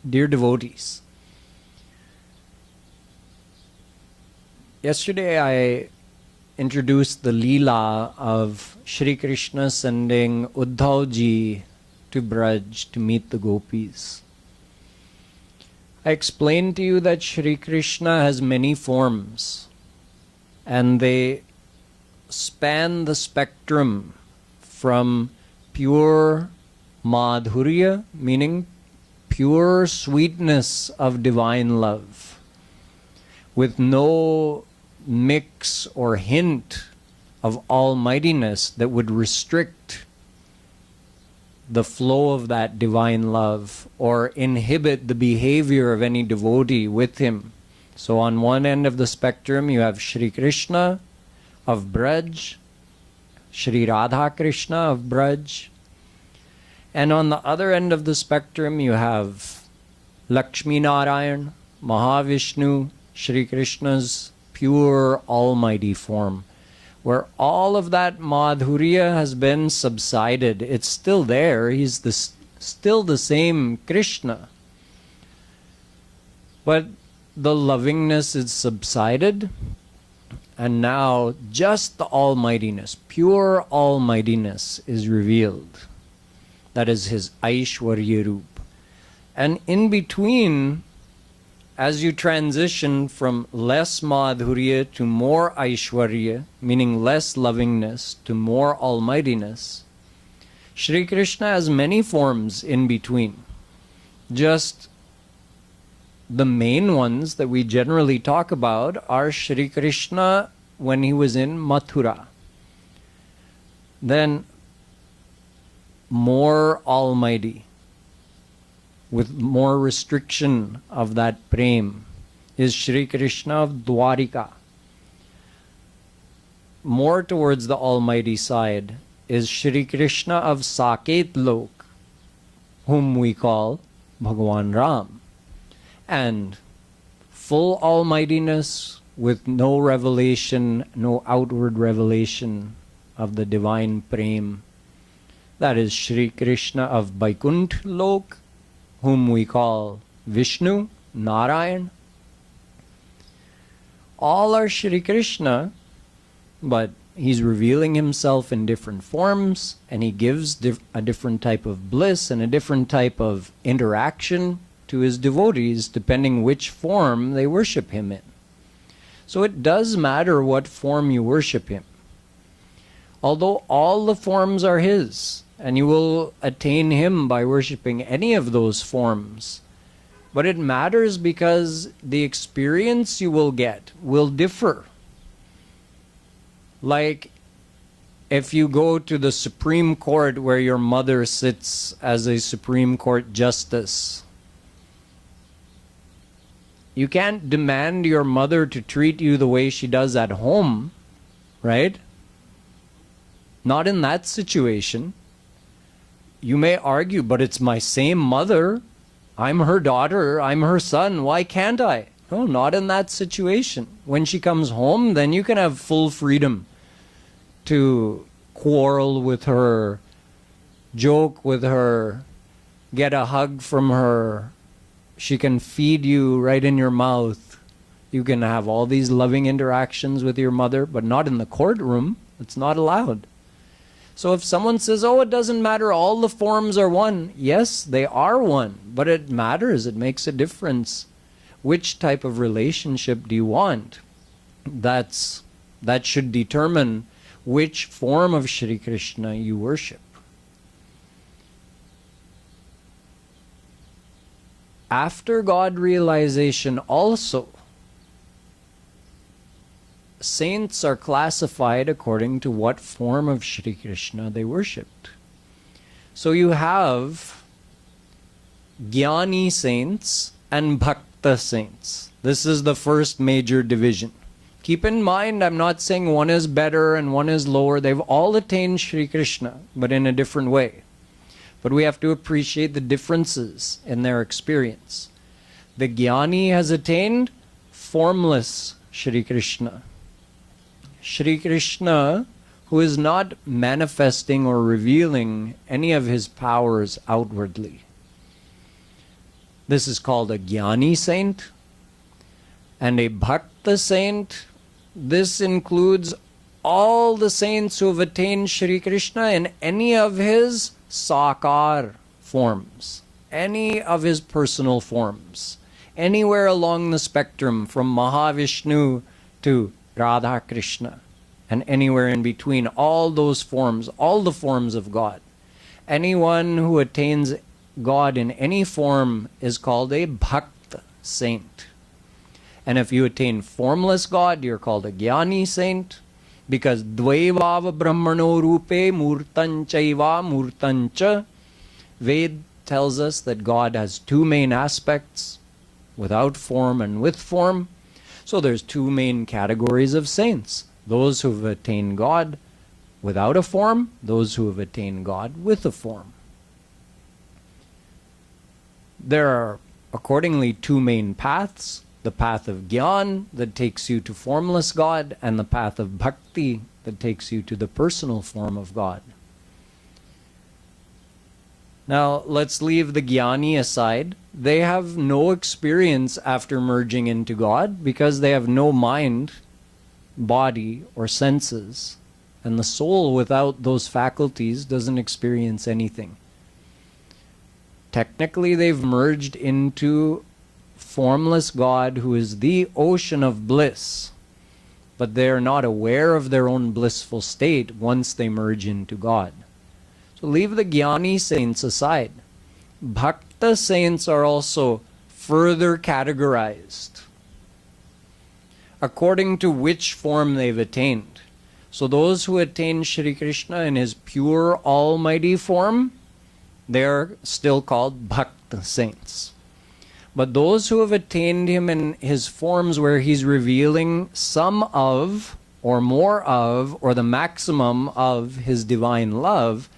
Dear devotees, yesterday I introduced the Leela of Shri Krishna sending Uddhav ji to Braj to meet the Gopis. I explained to you that Shri Krishna has many forms and they span the spectrum from pure madhurya, meaning pure sweetness of divine love, with no mix or hint of almightiness that would restrict the flow of that divine love or inhibit the behavior of any devotee with him. So on one end of the spectrum you have Shri Krishna of Braj, Shri Radha Krishna of Braj, and on the other end of the spectrum you have Lakshmi Narayan, Mahavishnu, Shri Krishna's pure almighty form, where all of that madhurya has been subsided. It's still there. He's still the same Krishna. But the lovingness is subsided, and now just the almightiness, pure almightiness is revealed. That is his Aishwarya Roop. And in between, as you transition from less madhurya to more Aishwarya, meaning less lovingness, to more almightiness, Shri Krishna has many forms in between. Just the main ones that we generally talk about are Shri Krishna when he was in Mathura. Then more almighty, with more restriction of that prem, is Shri Krishna of Dwarika. More towards the almighty side is Shri Krishna of Saket Lok, whom we call Bhagwan Ram. And full almightiness with no revelation, no outward revelation of the divine prem, that is Shri Krishna of Vaikuntha Lok, whom we call Vishnu, Narayan. All are Shri Krishna, but he's revealing himself in different forms, and he gives a different type of bliss and a different type of interaction to his devotees, depending which form they worship him in. So it does matter what form you worship him. Although all the forms are his, and you will attain him by worshipping any of those forms. But it matters because the experience you will get will differ. Like if you go to the Supreme Court where your mother sits as a Supreme Court justice, you can't demand your mother to treat you the way she does at home, right? Not in that situation. You may argue, but it's my same mother. I'm her daughter. I'm her son. Why can't I? No, not in that situation. When she comes home, then you can have full freedom to quarrel with her, joke with her, get a hug from her. She can feed you right in your mouth. You can have all these loving interactions with your mother, but not in the courtroom. It's not allowed. So if someone says, oh, it doesn't matter, all the forms are one. Yes, they are one, but it matters. It makes a difference. Which type of relationship do you want? That should determine which form of Shri Krishna you worship. After God realization also, saints are classified according to what form of Shri Krishna they worshipped. So you have Gyani saints and Bhakta saints. This is the first major division. Keep in mind, I'm not saying one is better and one is lower. They've all attained Shri Krishna, but in a different way. But we have to appreciate the differences in their experience. The Gyani has attained formless Shri Krishna. Shri Krishna, who is not manifesting or revealing any of his powers outwardly. This is called a Gyani saint. And a Bhakt saint, this includes all the saints who have attained Shri Krishna in any of his sakar forms, any of his personal forms, anywhere along the spectrum from Mahavishnu to Radha Krishna, and anywhere in between, all those forms, all the forms of God. Anyone who attains God in any form is called a Bhakt saint. And if you attain formless God, you're called a Gyani saint, because Dvaivava Brahmano Rupe Murtanchaiva Murtancha. Ved tells us that God has two main aspects, without form and with form. So there's two main categories of saints: those who have attained God without a form, those who have attained God with a form. There are accordingly two main paths: the path of Gyan that takes you to formless God, and the path of Bhakti that takes you to the personal form of God. Now let's leave the Gyani aside. They have no experience after merging into God because they have no mind, body, or senses. And the soul without those faculties doesn't experience anything. Technically, they've merged into formless God, who is the ocean of bliss, but they are not aware of their own blissful state once they merge into God. So leave the Gyani saints aside. Bhakta saints are also further categorized according to which form they've attained. So those who attain Shri Krishna in his pure almighty form, they're still called Bhakta saints. But those who have attained him in his forms where he's revealing some of, or more of, or the maximum of his divine love,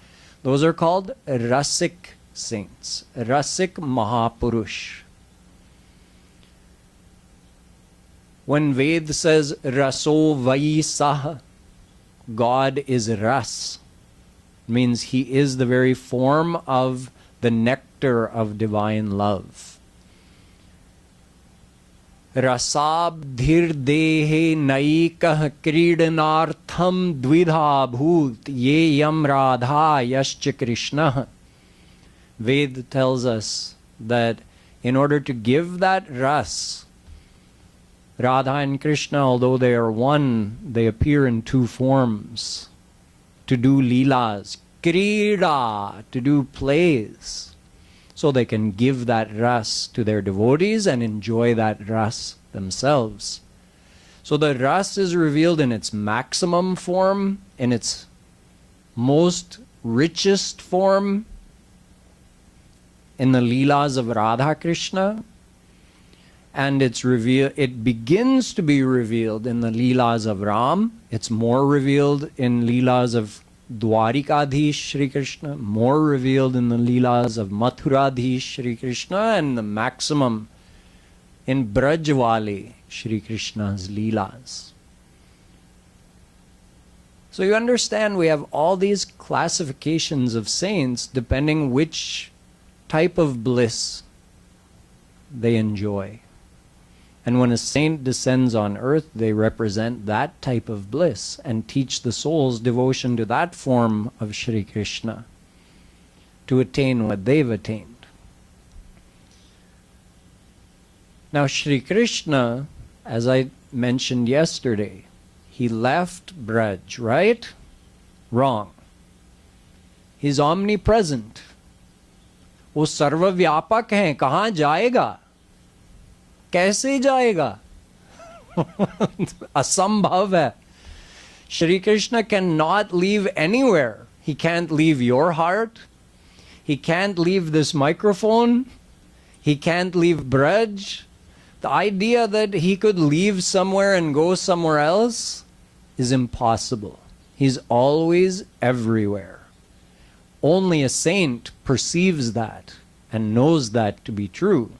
those are called Rasik saints, Rasik Mahapurush. When Ved says Raso Vaisah, God is Ras, means he is the very form of the nectar of divine love. Rasabdhir dehe naikah kridanartham dvidha bhut ye yam radha yascha Krishna. Ved tells us that in order to give that ras, Radha and Krishna, although they are one, they appear in two forms. To do leelas, krida, to do plays, so they can give that ras to their devotees and enjoy that ras themselves. So the ras is revealed in its maximum form, in its most richest form, in the Leelas of Radha Krishna, and it begins to be revealed in the Leelas of Ram. It's more revealed in Leelas of Dwarikadhish Shri Krishna, more revealed in the Leelas of Mathuradhish Shri Krishna, and the maximum in Brajwali Shri Krishna's Leelas. So you understand we have all these classifications of saints depending which type of bliss they enjoy. And when a saint descends on earth, they represent that type of bliss and teach the souls devotion to that form of Shri Krishna to attain what they've attained. Now Shri Krishna, as I mentioned yesterday, he left Braj, right? Wrong. He's omnipresent. वो सर्वव्यापक हैं, कहाँ जाएगा, कैसे जाएगा? असंभव है. Shri Krishna cannot leave anywhere. He can't leave your heart. He can't leave this microphone. He can't leave Braj. The idea that he could leave somewhere and go somewhere else is impossible. He's always everywhere. Only a saint perceives that and knows that to be true.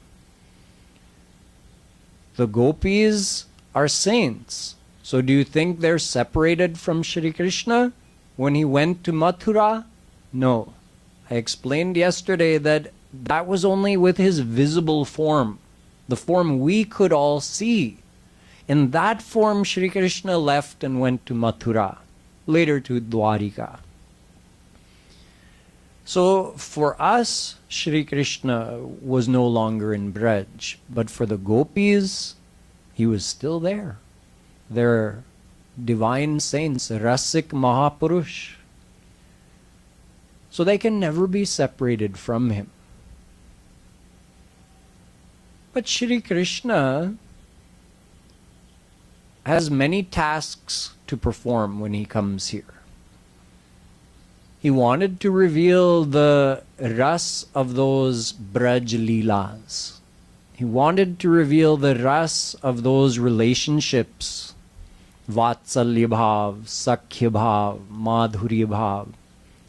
The Gopis are saints. So do you think they're separated from Shri Krishna when he went to Mathura? No. I explained yesterday that that was only with his visible form, the form we could all see. In that form, Shri Krishna left and went to Mathura, later to Dwarika. So for us, Shri Krishna was no longer in Braj, but for the Gopis, he was still there. They're divine saints, Rasik Mahapurush. So they can never be separated from him. But Shri Krishna has many tasks to perform when he comes here. He wanted to reveal the ras of those Braj Leelas. He wanted to reveal the ras of those relationships, Vatsalya Bhav, Sakhya Bhav, Madhurya Bhav.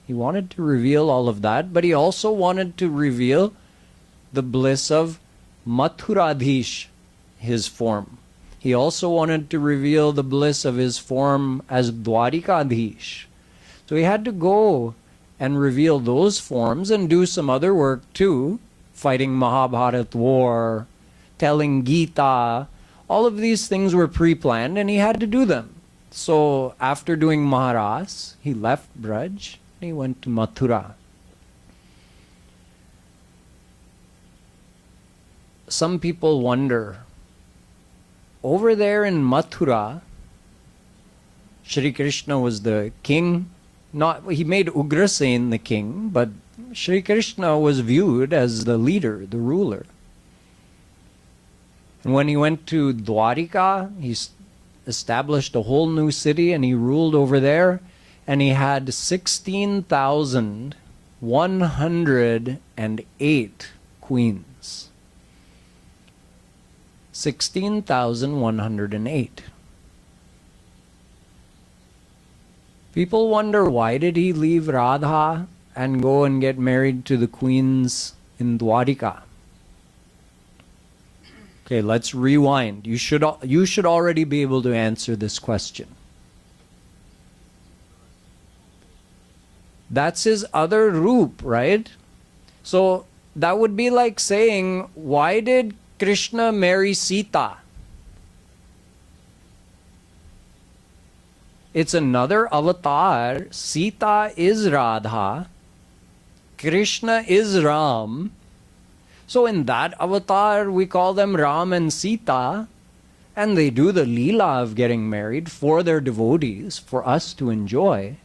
He wanted to reveal all of that, but he also wanted to reveal the bliss of Mathuradhish, his form. He also wanted to reveal the bliss of his form as Dwarikadhish. So he had to go and reveal those forms and do some other work too, fighting Mahabharat war, telling Gita. All of these things were pre-planned and he had to do them. So after doing Maharas, he left Braj and he went to Mathura. Some people wonder, over there in Mathura, Shri Krishna was the king. He made Ugrasen the king, but Shri Krishna was viewed as the leader, the ruler. And when he went to Dwarika, he established a whole new city and he ruled over there, and he had 16,108 queens. 16,108. People wonder, why did he leave Radha and go and get married to the queens in Dwarika? Okay, let's rewind. You should already be able to answer this question. That's his other roop, right? So that would be like saying, why did Krishna marry Sita? It's another avatar. Sita is Radha. Krishna is Ram. So in that avatar, we call them Ram and Sita. And they do the Leela of getting married for their devotees, for us to enjoy.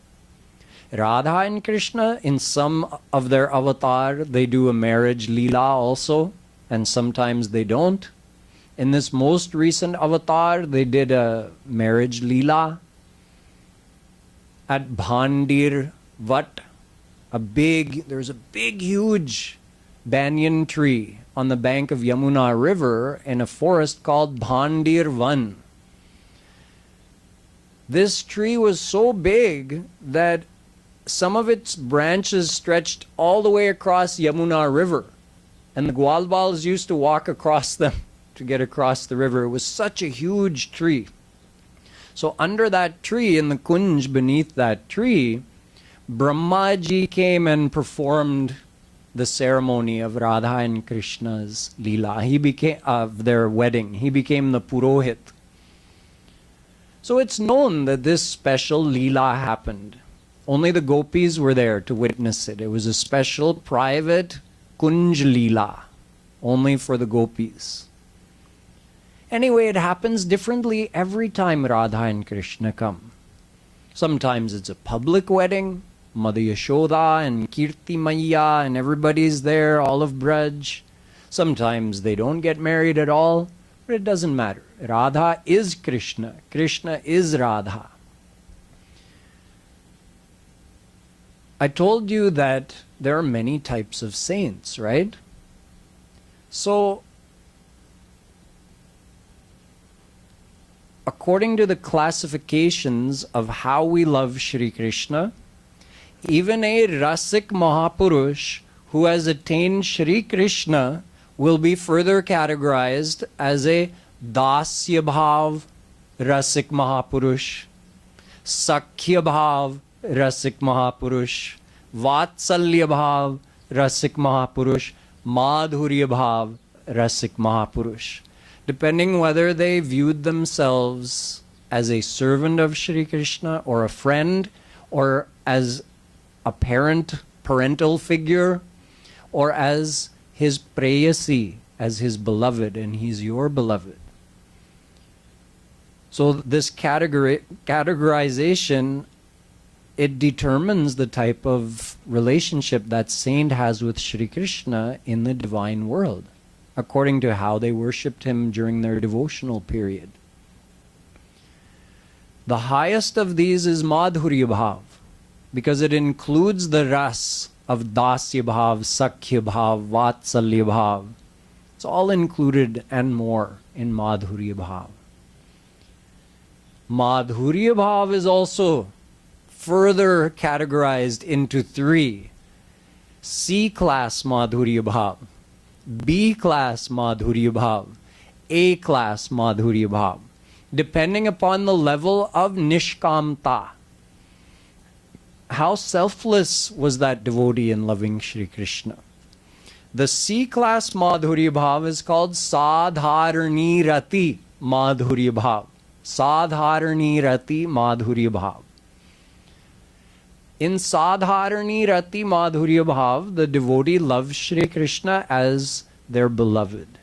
Radha and Krishna, in some of their avatar, they do a marriage Leela also. And sometimes they don't. In this most recent avatar, they did a marriage Leela at Bhandir Vat. There's a big, huge banyan tree on the bank of Yamuna River in a forest called Bhandir Van. This tree was so big that some of its branches stretched all the way across Yamuna River. And the Gwalbals used to walk across them to get across the river. It was such a huge tree. So under that tree, in the kunj beneath that tree, Brahmaji came and performed the ceremony of Radha and Krishna's Leela. He became, of their wedding. He became the Purohit. So it's known that this special Leela happened. Only the Gopis were there to witness it. It was a special private Kunj Leela, only for the Gopis. Anyway, it happens differently every time Radha and Krishna come. Sometimes it's a public wedding, Mother Yashoda and Kirti Maya and everybody's there, all of Braj. Sometimes they don't get married at all, but it doesn't matter. Radha is Krishna, Krishna is Radha. I told you that there are many types of saints, right? So, according to the classifications of how we love Shri Krishna, even a Rasik Mahapurush who has attained Shri Krishna will be further categorized as a Dasya Bhav Rasik Mahapurush, Sakhya Bhav Rasik Mahapurush, Vatsalya Bhav Rasik Mahapurush, Madhurya Bhav, Rasik Mahapurush. Depending whether they viewed themselves as a servant of Shri Krishna or a friend or as a parental figure or as his preyasi, as his beloved, and he's your beloved. So this categorization, it determines the type of relationship that saint has with Shri Krishna in the divine world, according to how they worshipped him during their devotional period. The highest of these is Madhurya Bhav, because it includes the ras of Dasya Bhav, Sakhya Bhav, Vatsalya Bhav. It's all included and more in Madhurya Bhav. Madhurya Bhav is also further categorized into three: C-class Madhurya Bhav, B-class Madhurya Bhav, A-class Madhurya Bhav, depending upon the level of Nishkamta. How selfless was that devotee in loving Shri Krishna? The C-class Madhurya Bhav is called Sadharani Rati Madhurya Bhav. Sadharani Rati Madhurya Bhav. In Sadharani Rati Madhurya Bhav, the devotee loves Shri Krishna as their beloved.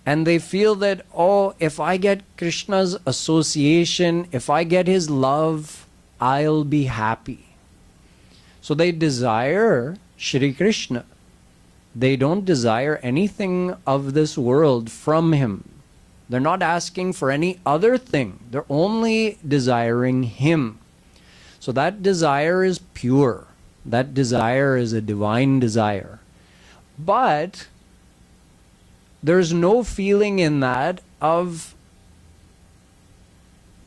And they feel that, oh, if I get Krishna's association, if I get his love, I'll be happy. So they desire Shri Krishna. They don't desire anything of this world from him. They're not asking for any other thing. They're only desiring him. So that desire is pure. That desire is a divine desire. But there's no feeling in that of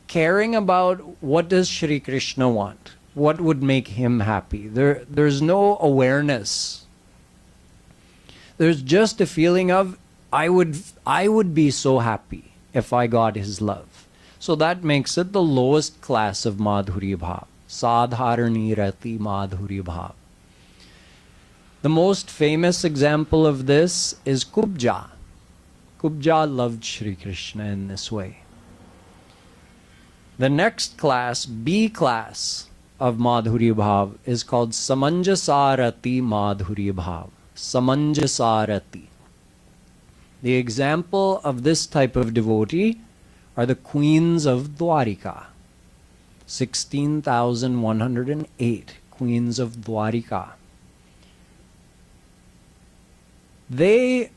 caring about what does Shri Krishna want, what would make him happy. There's no awareness. There's just a feeling of I would be so happy if I got his love. So that makes it the lowest class of Madhurya Bhav. Sadharani Rati Madhurya Bhav. The most famous example of this is Kubja. Kubja loved Shri Krishna in this way. The next class, B class of Madhurya Bhav, is called Samanjasarati Madhurya Bhav. Samanjasarati. The example of this type of devotee are the queens of Dwarika. 16,108 queens of Dwarika. They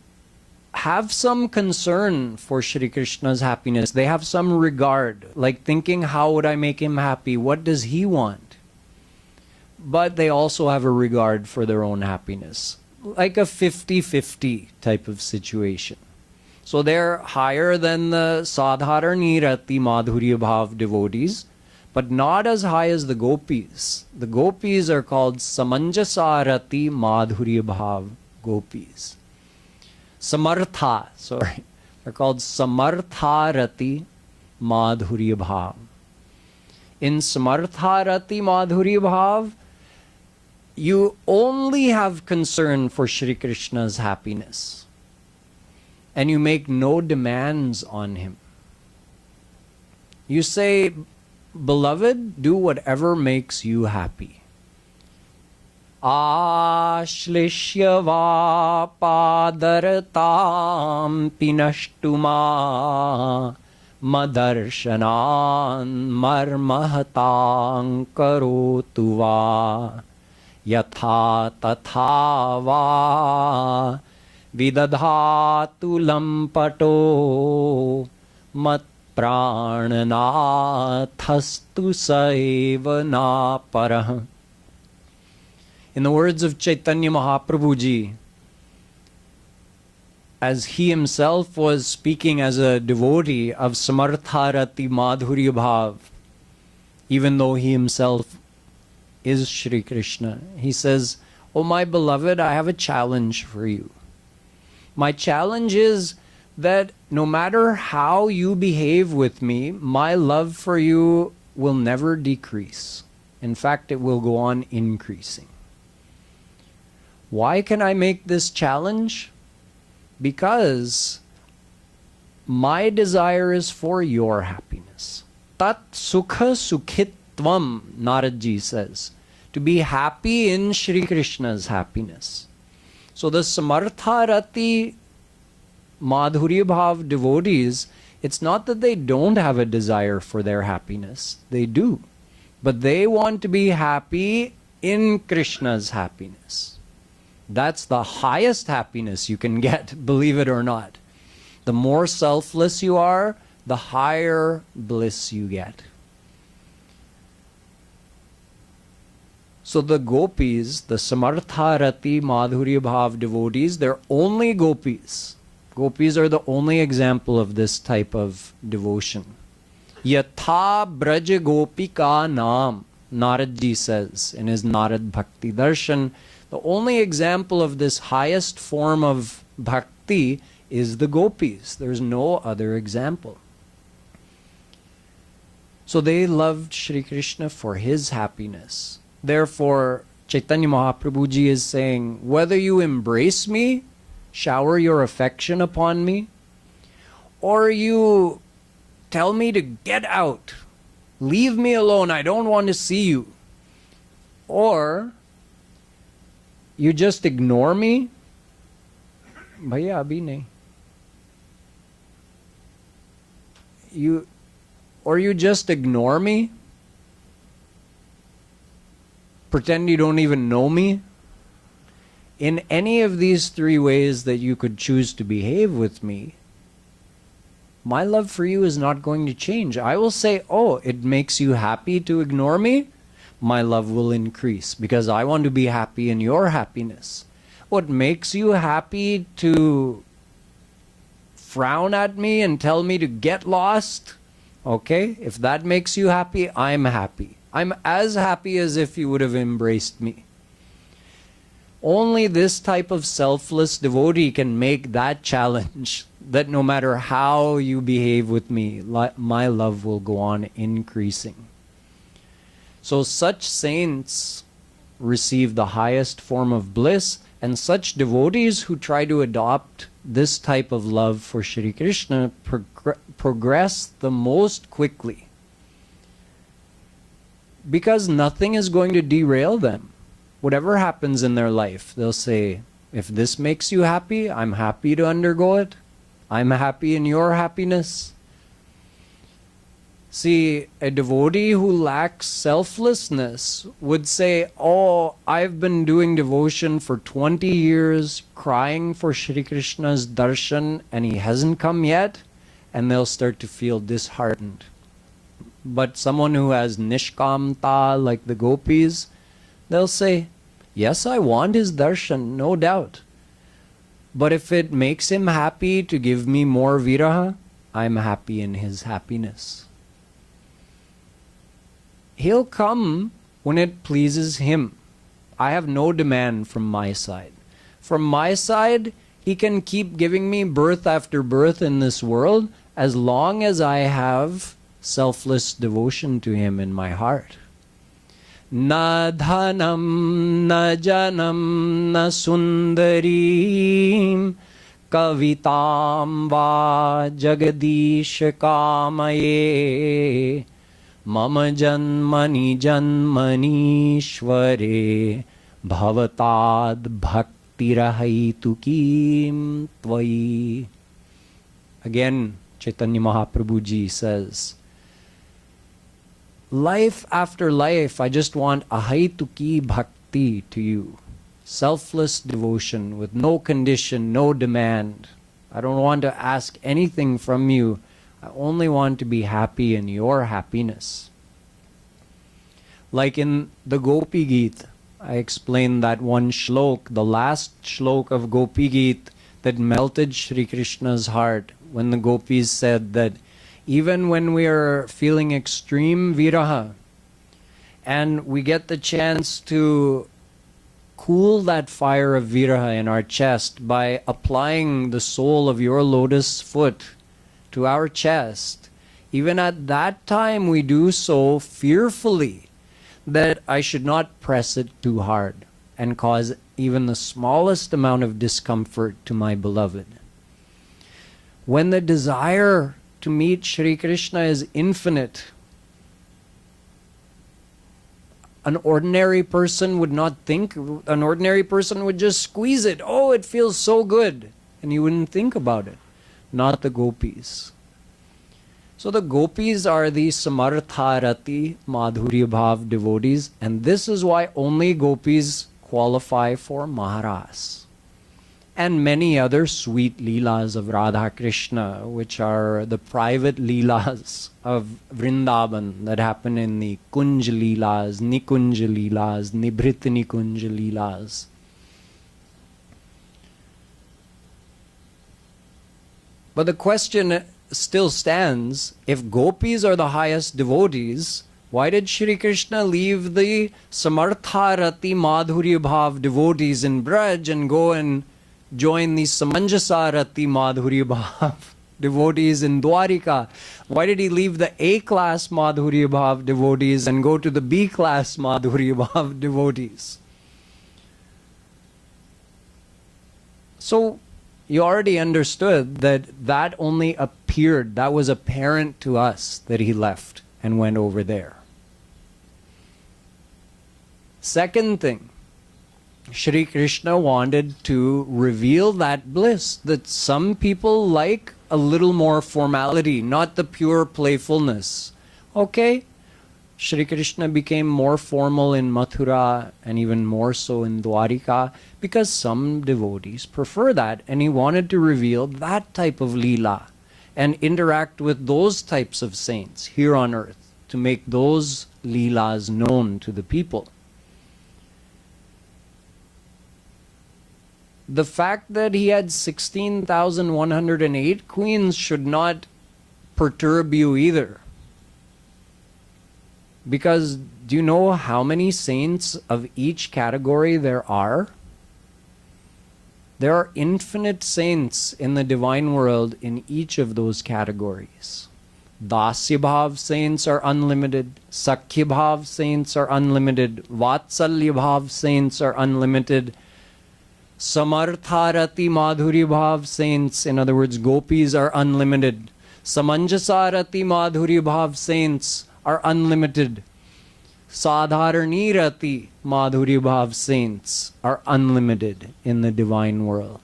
have some concern for Shri Krishna's happiness. They have some regard, like thinking, how would I make him happy? What does he want? But they also have a regard for their own happiness, like a 50-50 type of situation. So they're higher than the Sadharani Rati Madhurya Bhav devotees, but not as high as the Gopis. The Gopis are called Samanjasarati Madhurya Bhav Gopis. Samartha, sorry. They're called Samartharati Madhurya Bhav. In Samartharati Madhurya Bhav, you only have concern for Shri Krishna's happiness. And you make no demands on him. You say, beloved, do whatever makes you happy. Ashlishya va padaratam pinashtuma madarshanan marmahatang karotu va yatha tatha va vidadhatu lampato mat prananathastu saiva na parah. In the words of Chaitanya Mahaprabhuji, as he himself was speaking as a devotee of Samartharati Madhurya Bhav, even though he himself is Shri Krishna, he says, "Oh my beloved, I have a challenge for you. My challenge is that no matter how you behave with me, my love for you will never decrease. In fact, it will go on increasing. Why can I make this challenge? Because my desire is for your happiness. Tat sukha sukhitvam, Naradji says. To be happy in Shri Krishna's happiness. So the Samartharati Madhurya Bhav devotees, it's not that they don't have a desire for their happiness. They do. But they want to be happy in Krishna's happiness. That's the highest happiness you can get, believe it or not. The more selfless you are, the higher bliss you get. So the gopis, the Samartharati Madhurya Bhav devotees, they're only gopis. Gopis are the only example of this type of devotion. Yatha Braja Gopika Nam, Naradji says in his Narad Bhakti Darshan, the only example of this highest form of bhakti is the gopis. There's no other example. So they loved Shri Krishna for his happiness. Therefore, Chaitanya Mahaprabhuji is saying, whether you embrace me, shower your affection upon me, or you tell me to get out, leave me alone, I don't want to see you, or you just ignore me, bhaiya abhi nahi. Or you just ignore me, pretend you don't even know me. In any of these three ways that you could choose to behave with me, my love for you is not going to change. I will say, oh, it makes you happy to ignore me? My love will increase because I want to be happy in your happiness. What makes you happy to frown at me and tell me to get lost? Okay, if that makes you happy, I'm happy. I'm as happy as if you would have embraced me. Only this type of selfless devotee can make that challenge, that no matter how you behave with me, my love will go on increasing. So such saints receive the highest form of bliss, and such devotees who try to adopt this type of love for Shri Krishna progress the most quickly. Because nothing is going to derail them. Whatever happens in their life, they'll say, if this makes you happy, I'm happy to undergo it. I'm happy in your happiness. See, a devotee who lacks selflessness would say, oh, I've been doing devotion for 20 years, crying for Shri Krishna's darshan, and he hasn't come yet, and they'll start to feel disheartened. But someone who has nishkamta, like the gopis, they'll say, yes, I want his darshan, no doubt. But if it makes him happy to give me more viraha, I'm happy in his happiness. He'll come when it pleases him. I have no demand from my side. From my side, he can keep giving me birth after birth in this world as long as I have selfless devotion to him in my heart. Na dhanam, na janam, na sundarim, kavitam va jagadish kamaye, mama janmani janmanishvare, bhavatad bhaktirahitukim tvai. Again, Chaitanya Mahaprabhuji says, life after life, I just want ahaituki bhakti to you. Selfless devotion with no condition, no demand. I don't want to ask anything from you. I only want to be happy in your happiness. Like in the Gopi Geet, I explained that one shlok, the last shlok of Gopi Geet that melted Shri Krishna's heart when the gopis said that even when we are feeling extreme viraha and we get the chance to cool that fire of viraha in our chest by applying the sole of your lotus foot to our chest, even at that time we do so fearfully that I should not press it too hard. and cause even the smallest amount of discomfort to my beloved. When the desire to meet Shri Krishna is infinite, an ordinary person would not think, an ordinary person would just squeeze it. Oh, it feels so good. And you wouldn't think about it. Not the gopis. So the gopis are the samartharati madhurya bhav devotees, and this is why only gopis qualify for Maharaj. And many other sweet Leelas of Radha Krishna, which are the private Leelas of Vrindavan that happen in the Kunj Leelas, Nikunj Leelas, Nibrit Nikunj Leelas. But the question still stands, if gopis are the highest devotees, why did Shri Krishna leave the Samartharati Madhurya Bhav devotees in Braj and go and join the Samanjasarati Madhurya Bhav devotees in Dwarika? Why did he leave the A-class Madhurya Bhav devotees and go to the B-class Madhurya Bhav devotees? So you already understood that only appeared, that was apparent to us that he left and went over there. Second thing, Shri Krishna wanted to reveal that bliss, that some people like a little more formality, not the pure playfulness. Okay, Shri Krishna became more formal in Mathura and even more so in Dwarika because some devotees prefer that, and he wanted to reveal that type of Leela and interact with those types of saints here on earth to make those Leelas known to the people. The fact that he had 16,108 queens should not perturb you either. Because do you know how many saints of each category there are? There are infinite saints in the divine world in each of those categories. Dasya Bhav saints are unlimited. Sakhya Bhav saints are unlimited. Vatsalya Bhav saints are unlimited. Samartharati Madhurya Bhav saints, in other words, gopis, are unlimited. Samanjasarati Madhurya Bhav saints are unlimited. Sadharanirati Madhurya Bhav saints are unlimited in the divine world.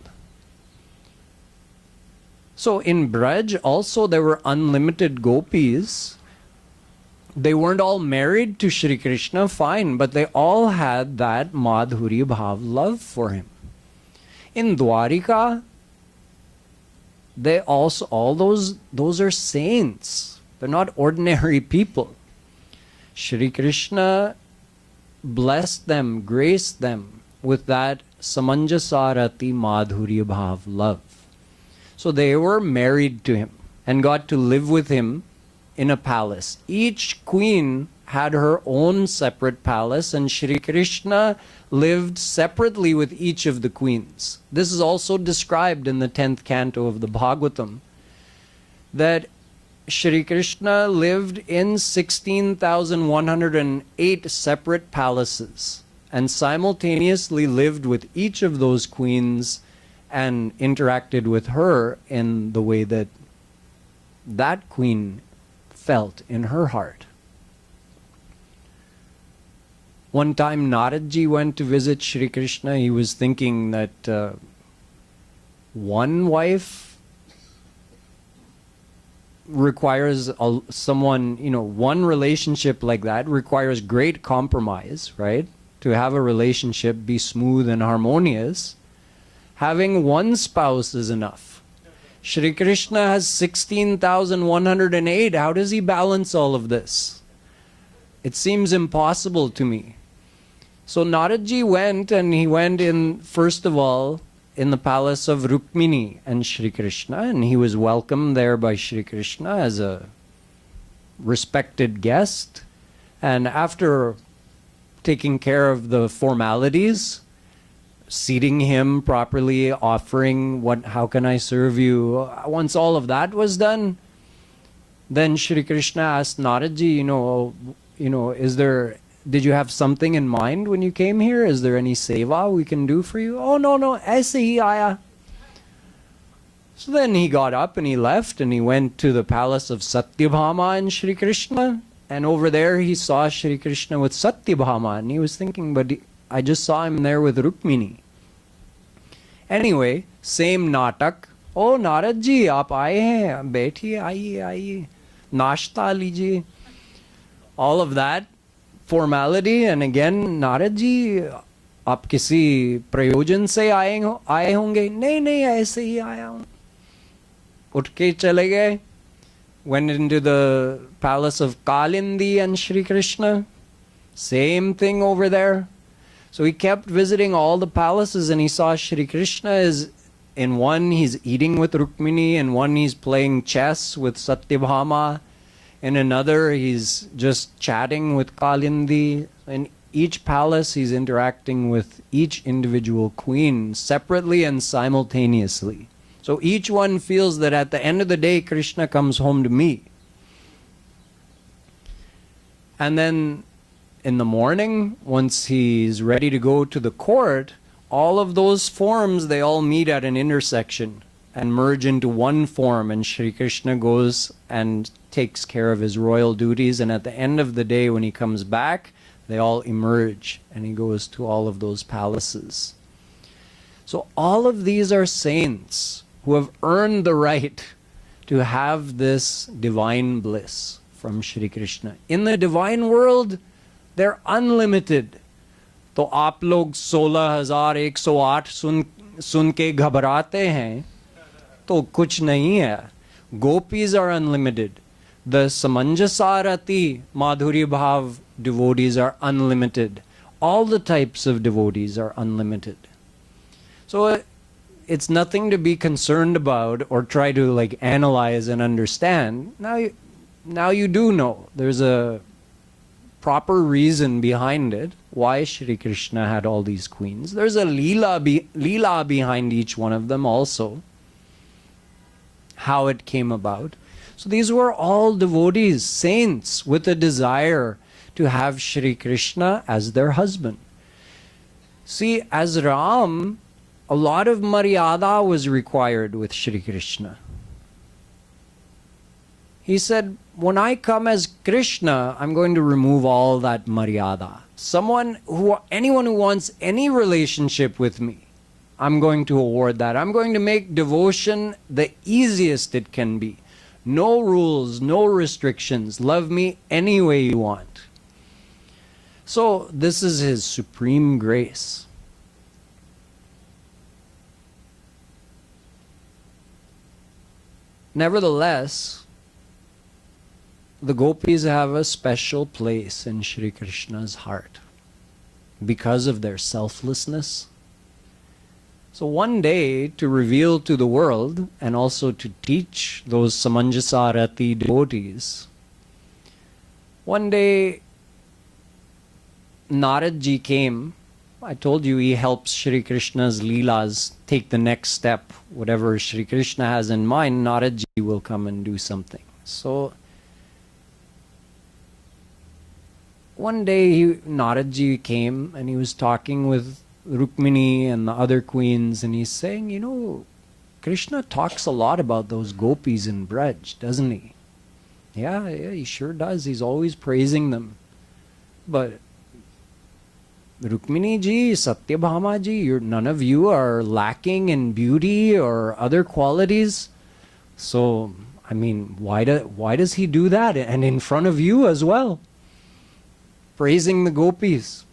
So in Braj also there were unlimited gopis. They weren't all married to Shri Krishna, fine, but they all had that Madhurya Bhav love for him. In Dwarika, they also, all those are saints. They're not ordinary people. Shri Krishna blessed them, graced them with that Samanjasarati Madhurya Bhav love. So they were married to him and got to live with him in a palace. Each queen had her own separate palace, and Shri Krishna lived separately with each of the queens. This is also described in the 10th Canto of the Bhagwatam, that Shri Krishna lived in 16,108 separate palaces and simultaneously lived with each of those queens and interacted with her in the way that that queen felt in her heart. One time Naradji went to visit Shri Krishna. He was thinking that one wife requires someone, one relationship like that requires great compromise, right? To have a relationship be smooth and harmonious, having one spouse is enough. Shri Krishna has 16,108. How does he balance all of this? It seems impossible to me. So Naradji went, and he went in, first of all, in the palace of Rukmini and Shri Krishna, and he was welcomed there by Shri Krishna as a respected guest. And after taking care of the formalities, seating him properly, offering how can I serve you, once all of that was done, then Shri Krishna asked Naradji, is there did you have something in mind when you came here? Is there any seva we can do for you? Oh, no, aise hi aaya. So then he got up and he left and he went to the palace of Satyabhama and Shri Krishna. And over there he saw Shri Krishna with Satyabhama. And he was thinking, but I just saw him there with Rukmini. Anyway, same natak. Oh, Narad ji, aap aaye hain. Baithiye, aaiye. Nashta lijiye. All of that formality. And again, Narad ji, aap kisi prayojan se aaye honge? Nahi, aise hi aaya hoon. Utke chale gaye. Went into the palace of Kalindi and Shri Krishna. Same thing over there. So he kept visiting all the palaces and he saw Shri Krishna is in one he's eating with Rukmini, in one he's playing chess with Satyabhama, in another he's just chatting with Kalindi. In each palace he's interacting with each individual queen separately and simultaneously. So each one feels that at the end of the day, Krishna comes home to me. And then in the morning, once he's ready to go to the court, all of those forms, they all meet at an intersection and merge into one form. And Shri Krishna goes and takes care of his royal duties. And at the end of the day, when he comes back, they all emerge and he goes to all of those palaces. So all of these are saints who have earned the right to have this divine bliss from Shri Krishna. In the divine world, they're unlimited. तो आप लोग 16,108 सुन के घबराते हैं तो कुछ नहीं है. Gopis are unlimited. The Samanjasarati Madhuri Bhav devotees are unlimited. All the types of devotees are unlimited. So it's nothing to be concerned about or try to like analyze and understand. Now you do know. There's a proper reason behind it, why Shri Krishna had all these queens. There's a Leela behind each one of them also, how it came about. So these were all devotees, saints with a desire to have Shri Krishna as their husband. See, as Ram, a lot of maryada was required with Shri Krishna. He said, when I come as Krishna, I'm going to remove all that maryada. Anyone who wants any relationship with me, I'm going to award that. I'm going to make devotion the easiest it can be. No rules, no restrictions. Love me any way you want. So this is his supreme grace. Nevertheless, the gopis have a special place in Shri Krishna's heart because of their selflessness. So one day, to reveal to the world and also to teach those Samanjasarati devotees, one day Narad ji came. I told you he helps Shri Krishna's Leelas take the next step. Whatever Shri Krishna has in mind, Narad ji will come and do something. So one day Narad ji came and he was talking with Rukmini and the other queens, and he's saying, you know, Krishna talks a lot about those gopis in Braj, doesn't he? Yeah, he sure does. He's always praising them. But Rukmini ji, Satyabhama ji, none of you are lacking in beauty or other qualities. So, I mean, why does he do that? And in front of you as well, praising the gopis.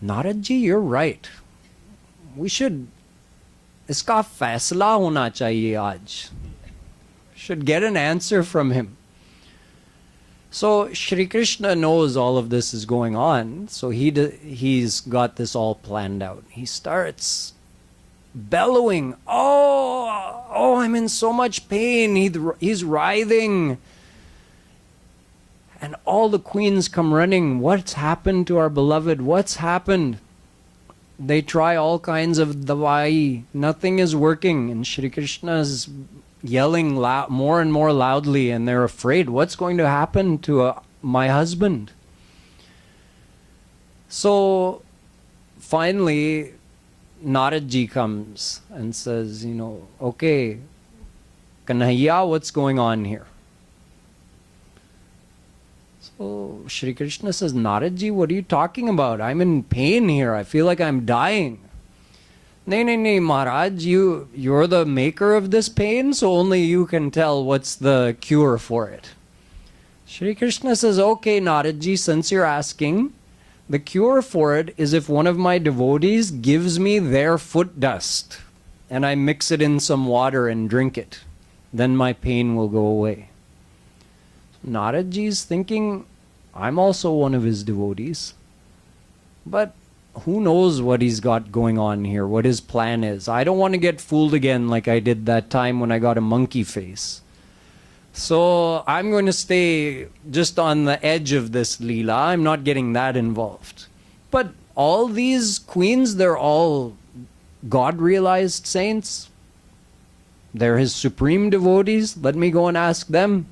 Narad ji, you're right. We should, iska faisla hona chahiye aaj. Should get an answer from him. So Shri Krishna knows all of this is going on, so he's got this all planned out. He starts bellowing, oh, I'm in so much pain. He's writhing. And all the queens come running. What's happened to our beloved? What's happened? They try all kinds of dawai. Nothing is working. And Shri Krishna is yelling more and more loudly. And they're afraid. What's going to happen to my husband? So finally, Naradji comes and says, okay, Kanhaiya, what's going on here? So Shri Krishna says, Naradji, what are you talking about? I'm in pain here. I feel like I'm dying. Nay, Maharaj, you're the maker of this pain, so only you can tell what's the cure for it. Shri Krishna says, okay, Naradji, since you're asking, the cure for it is if one of my devotees gives me their foot dust and I mix it in some water and drink it, then my pain will go away. Naradji is thinking, I'm also one of his devotees, but who knows what he's got going on here, what his plan is. I don't want to get fooled again like I did that time when I got a monkey face. So I'm going to stay just on the edge of this Leela. I'm not getting that involved. But all these queens, they're all God-realized saints. They're his supreme devotees. Let me go and ask them.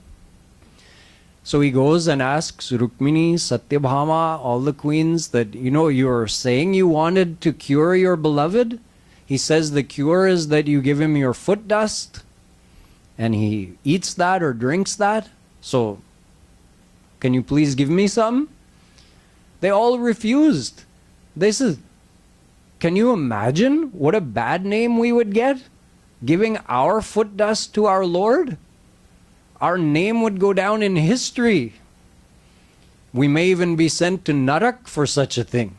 So he goes and asks Rukmini, Satyabhama, all the queens that, you're saying you wanted to cure your beloved. He says the cure is that you give him your foot dust and he eats that or drinks that. So can you please give me some? They all refused. They said, can you imagine what a bad name we would get? Giving our foot dust to our Lord? Our name would go down in history. We may even be sent to Narak for such a thing.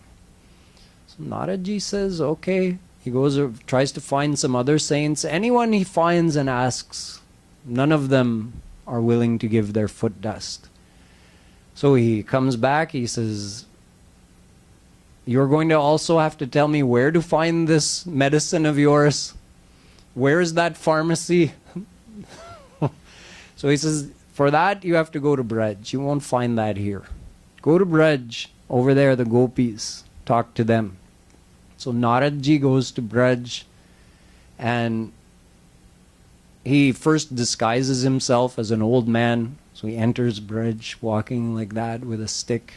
So Naradji says, okay. He goes, tries to find some other saints. Anyone he finds and asks, none of them are willing to give their foot dust. So he comes back, he says, you're going to also have to tell me where to find this medicine of yours. Where is that pharmacy? So he says, for that you have to go to Braj. You won't find that here. Go to Braj. Over there, the Gopis. Talk to them. So Naradji goes to Braj and he first disguises himself as an old man. So he enters Braj walking like that with a stick.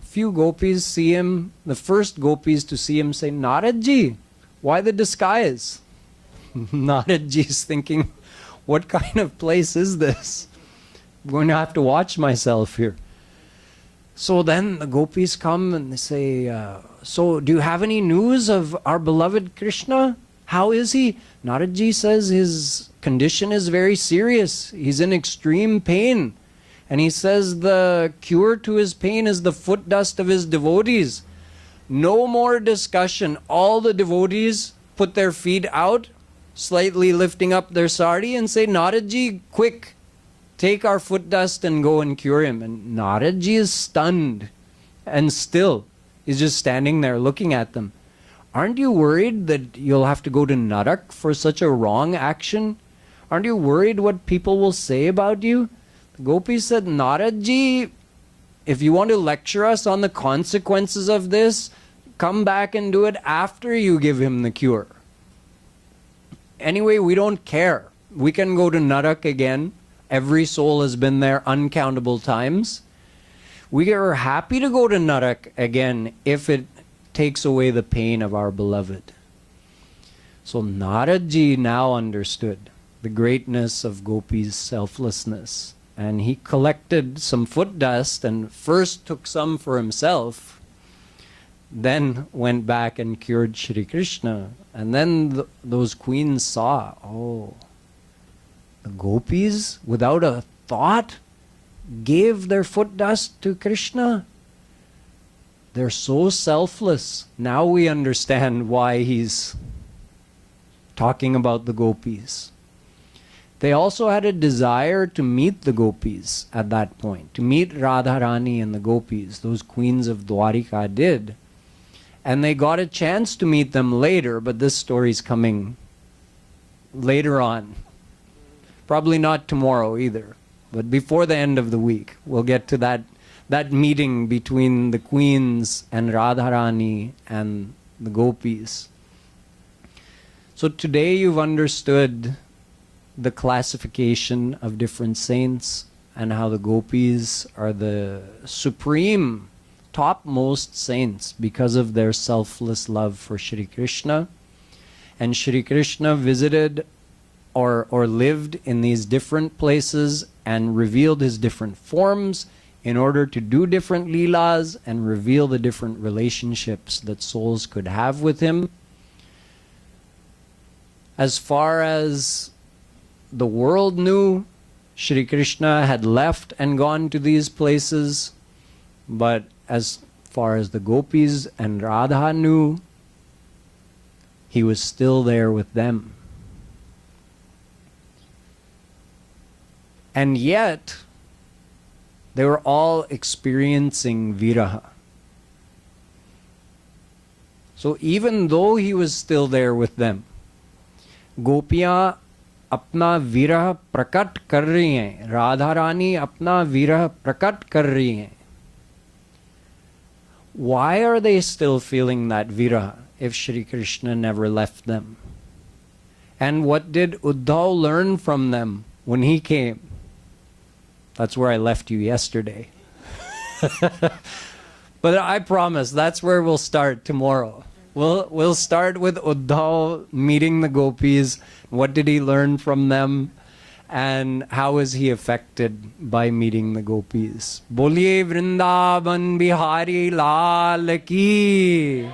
Few Gopis see him. The first Gopis to see him say, Naradji, why the disguise? Naradji is thinking, what kind of place is this? I'm going to have to watch myself here. So then the Gopis come and they say, so do you have any news of our beloved Krishna? How is he? Naradji says his condition is very serious. He's in extreme pain. And he says the cure to his pain is the foot dust of his devotees. No more discussion. All the devotees put their feet out, slightly lifting up their sari and say, Naradji, quick, take our foot dust and go and cure him. And Naradji is stunned and still is just standing there looking at them. Aren't you worried that you'll have to go to Narak for such a wrong action? Aren't you worried what people will say about you? The Gopis said, Naradji, if you want to lecture us on the consequences of this, come back and do it after you give him the cure. Anyway, we don't care. We can go to Narak again. Every soul has been there uncountable times. We are happy to go to Narak again if it takes away the pain of our beloved. So Naradji now understood the greatness of Gopi's selflessness. And he collected some foot dust and first took some for himself, then went back and cured Shri Krishna. And then those queens saw, oh, the Gopis, without a thought, gave their foot dust to Krishna. They're so selfless. Now we understand why he's talking about the Gopis. They also had a desire to meet the Gopis at that point, to meet Radharani and the Gopis. Those queens of Dwarika did. And they got a chance to meet them later, but this story's coming later on. Probably not tomorrow either, but before the end of the week. We'll get to that meeting between the queens and Radharani and the Gopis. So today you've understood the classification of different saints and how the Gopis are the supreme topmost saints because of their selfless love for Shri Krishna. And Shri Krishna visited or lived in these different places and revealed his different forms in order to do different leelas and reveal the different relationships that souls could have with him. As far as the world knew, Shri Krishna had left and gone to these places, but as far as the Gopis and Radha knew, he was still there with them. And yet, they were all experiencing viraha. So even though he was still there with them, गोपियां अपना विरह प्रकट कर रही हैं, राधा रानी अपना विरह प्रकट कर रही हैं. Why are they still feeling that viraha if Shri Krishna never left them? And what did Uddhav learn from them when he came? That's where I left you yesterday. But I promise that's where we'll start tomorrow. We'll start with Uddhav meeting the Gopis. What did he learn from them? And how is he affected by meeting the Gopis? Boliye Vrindavan Bihari Lal Ki.